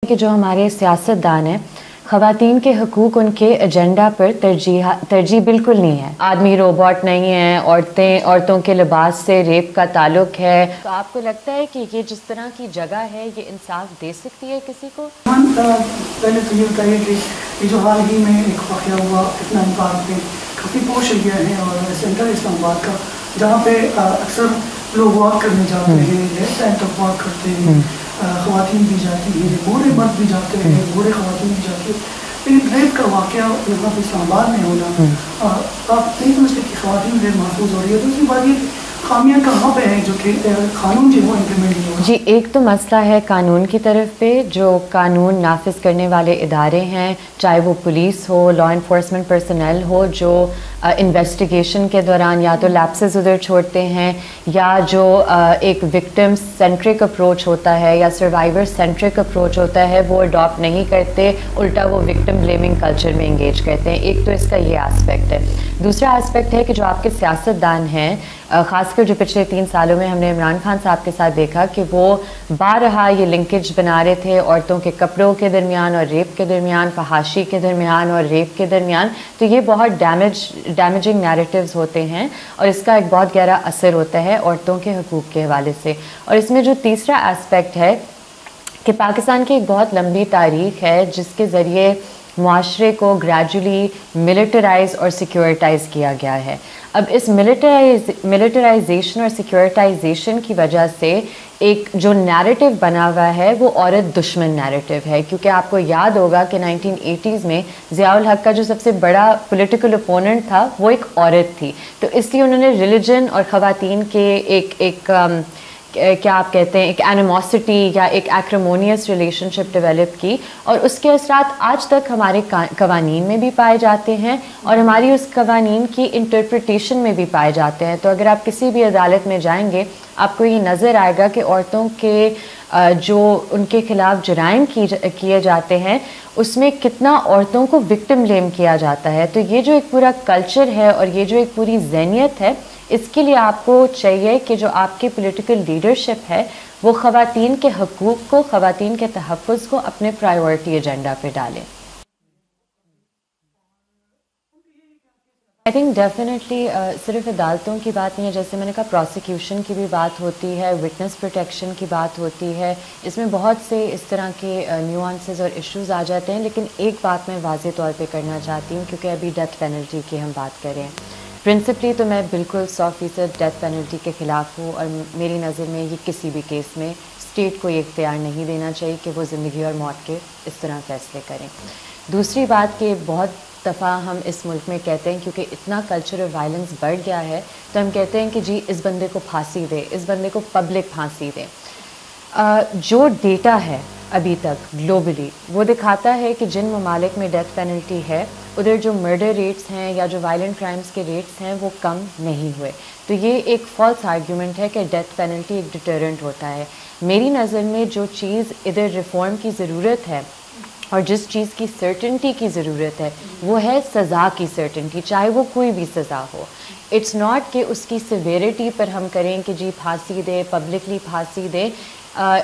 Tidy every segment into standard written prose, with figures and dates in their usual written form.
کہ جو ہمارے سیاستدان ہیں خواتین کے حقوق ان کے ایجنڈا پر ترجیح بالکل نہیں ہے. آدمی روبوٹ نہیں ہے، عورتوں کے لباس سے ریپ کا تعلق ہے. تو آپ کو لگتا ہے کہ یہ جس طرح کی جگہ ہے یہ انصاف دے سکتی ہے کسی کو؟ پہلے تو یہ بتائیے کہ یہ جو حال ہی میں ایک واقعہ ہوا اسلام آباد میں، کافی پوش ایریا ہے اور سینٹرل اسلام آباد کا، جہاں پہ اکثر لوگ واک کرنے جاتے ہیں، لیفٹ سائڈ تک واک کرتے ہیں، خواتین بھی جاتی ہیں، بوڑھے مرد بھی جاتے ہیں، بوڑھے خواتین بھی جاتی ہیں. لیکن ریپ کا واقعہ یہاں پہ اسلام آباد میں ہونا، آپ نہیں سمجھتے کہ خواتین ریپ محفوظ ہو رہی ہے؟ دوسری بات یہ خامیاں کہاں پہ ہیں جو کہ قانون جو وہ امپلیمنٹ نہیں ہو؟ جی، ایک تو مسئلہ ہے قانون کی طرف پہ، جو قانون نافذ کرنے والے ادارے ہیں، چاہے وہ پولیس ہو، لا انفورسمنٹ پرسنل ہو، جو انویسٹیگیشن کے دوران یا تو لیپسز ادھر چھوڑتے ہیں، یا جو ایک وکٹم سینٹرک اپروچ ہوتا ہے یا سروائیور سینٹرک اپروچ ہوتا ہے وہ اڈاپٹ نہیں کرتے، الٹا وہ وکٹم بلیمنگ کلچر میں انگیج کرتے ہیں. ایک تو اس کا یہ آسپیکٹ ہے. دوسرا آسپیکٹ ہے کہ جو آپ کے سیاستدان ہیں، خاص کر جو پچھلے 3 سالوں میں ہم نے عمران خان صاحب کے ساتھ دیکھا کہ وہ بارہا یہ لنکیج بنا رہے تھے عورتوں کے کپڑوں کے درمیان اور ریپ کے درمیان، فحاشی کے درمیان اور ریپ کے درمیان. تو یہ بہت ڈیمیجنگ نیریٹیوز ہوتے ہیں اور اس کا ایک بہت گہرا اثر ہوتا ہے عورتوں کے حقوق کے حوالے سے. اور اس میں جو تیسرا اسپیکٹ ہے کہ پاکستان کی ایک بہت لمبی تاریخ ہے جس کے ذریعے معاشرے کو گریجولی ملٹرائز اور سیکیورٹائز کیا گیا ہے. اب اس ملٹرائزیشن اور سیکیورٹائزیشن کی وجہ سے ایک جو نیریٹو بنا ہوا ہے وہ عورت دشمن نیریٹو ہے، کیونکہ آپ کو یاد ہوگا کہ 1980s میں ضیاء الحق کا جو سب سے بڑا پولیٹیکل اپوننٹ تھا وہ ایک عورت تھی. تو اس لیے انہوں نے ریلیجن اور خواتین کے ایک کیا آپ کہتے ہیں ایک اینیموسٹی یا ایک ایکریمونیس ریلیشن شپ ڈیولپ کی، اور اس کے اثرات آج تک ہمارے قوانین میں بھی پائے جاتے ہیں اور ہماری اس قوانین کی انٹرپریٹیشن میں بھی پائے جاتے ہیں. تو اگر آپ کسی بھی عدالت میں جائیں گے آپ کو یہ نظر آئے گا کہ عورتوں کے جو ان کے خلاف جرائم کیے جاتے ہیں اس میں کتنا عورتوں کو وکٹم بلیم کیا جاتا ہے. تو یہ جو ایک پورا کلچر ہے اور یہ جو ایک پوری ذہنیت ہے، اس کے لیے آپ کو چاہیے کہ جو آپ کی پولیٹیکل لیڈرشپ ہے وہ خواتین کے حقوق کو، خواتین کے تحفظ کو اپنے پرائیورٹی ایجنڈا پہ ڈالیں. آئی تھنک ڈیفینیٹلی صرف عدالتوں کی بات نہیں ہے، جیسے میں نے کہا پروسیکیوشن کی بھی بات ہوتی ہے، وٹنس پروٹیکشن کی بات ہوتی ہے، اس میں بہت سے اس طرح کے نیوانسز اور ایشوز آ جاتے ہیں. لیکن ایک بات میں واضح طور پہ کرنا چاہتی ہوں، کیونکہ ابھی ڈیتھ پینلٹی کی ہم بات کریں، پرنسپلی تو میں بالکل 100% ڈیتھ پینلٹی کے خلاف ہوں، اور میری نظر میں یہ کسی بھی کیس میں اسٹیٹ کو یہ اختیار نہیں دینا چاہیے کہ وہ زندگی اور موت کے اس طرح فیصلے کریں. دوسری بات کہ بہت دفعہ ہم اس ملک میں کہتے ہیں کیونکہ اتنا کلچر آف وائلنس بڑھ گیا ہے تو ہم کہتے ہیں کہ جی اس بندے کو پھانسی دے، اس بندے کو پبلک پھانسی دے. جو ڈیٹا ہے ابھی تک گلوبلی وہ دکھاتا ہے کہ جن ممالک میں ڈیتھ پینلٹی ہے ادھر جو مرڈر ریٹس ہیں یا جو وائلنٹ کرائمز کے ریٹس ہیں وہ کم نہیں ہوئے. تو یہ ایک فالس آرگیومنٹ ہے کہ ڈیتھ پینلٹی ایک ڈیٹرنٹ ہوتا ہے. میری نظر میں جو چیز ادھر ریفارم کی ضرورت ہے اور جس چیز کی سرٹنٹی کی ضرورت ہے وہ ہے سزا کی سرٹنٹی، چاہے وہ کوئی بھی سزا ہو. اٹس ناٹ کہ اس کی سیویرٹی پر ہم کریں کہ جی پھانسی دے، پبلکلی پھانسی دے.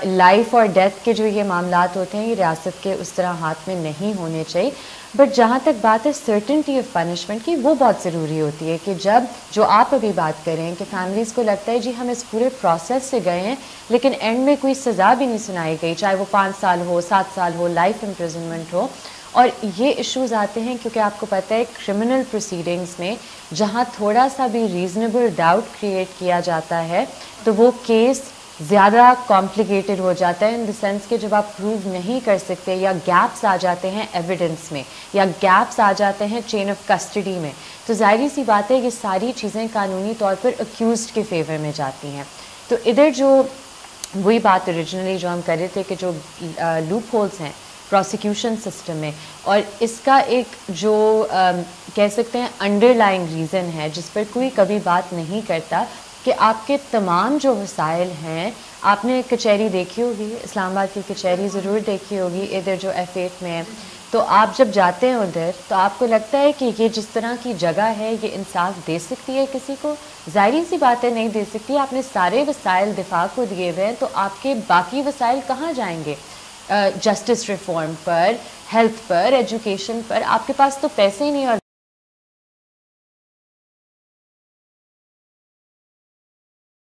لائف اور ڈیتھ کے جو یہ معاملات ہوتے ہیں یہ ریاست کے اس طرح ہاتھ میں نہیں ہونے چاہیے. بٹ جہاں تک بات ہے سرٹنٹی آف پنشمنٹ کی، وہ بہت ضروری ہوتی ہے کہ جب جو آپ ابھی بات کریں کہ فیملیز کو لگتا ہے جی ہم اس پورے پروسیس سے گئے ہیں لیکن اینڈ میں کوئی سزا بھی نہیں سنائی گئی، چاہے وہ 5 سال ہو، 7 سال ہو، لائف امپریزنمنٹ ہو. اور یہ ایشوز آتے ہیں کیونکہ آپ کو پتہ ہے کرمنل پروسیڈنگز میں جہاں تھوڑا سا بھی ریزنیبل ڈاؤٹ کریٹ کیا جاتا ہے تو وہ کیس زیادہ کمپلیکیٹڈ ہو جاتا ہے، ان دا سینس کہ جب آپ پروو نہیں کر سکتے یا گیپس آ جاتے ہیں ایویڈنس میں یا گیپس آ جاتے ہیں چین آف کسٹڈی میں، تو ظاہری سی بات ہے یہ ساری چیزیں قانونی طور پر اکیوزڈ کے فیور میں جاتی ہیں. تو ادھر جو وہی بات اوریجنلی جو ہم کر رہے تھے کہ جو لوپ ہولز ہیں پروسیکیوشن سسٹم میں، اور اس کا ایک جو کہہ سکتے ہیں انڈر لائنگ ریزن ہے جس پر کوئی کبھی بات نہیں کرتا کہ آپ کے تمام جو وسائل ہیں، آپ نے کچہری دیکھی ہوگی، اسلام آباد کی کچہری ضرور دیکھی ہوگی ادھر جو F8 میں ہے، تو آپ جب جاتے ہیں ادھر تو آپ کو لگتا ہے کہ یہ جس طرح کی جگہ ہے یہ انصاف دے سکتی ہے کسی کو؟ ظاہری سی باتیں نہیں دے سکتی. آپ نے سارے وسائل دفاع کو دیے ہوئے ہیں تو آپ کے باقی وسائل کہاں جائیں گے؟ جسٹس ریفارم پر, ہیلتھ پر, ایجوکیشن پر, آپ کے پاس تو پیسے ہی نہیں اور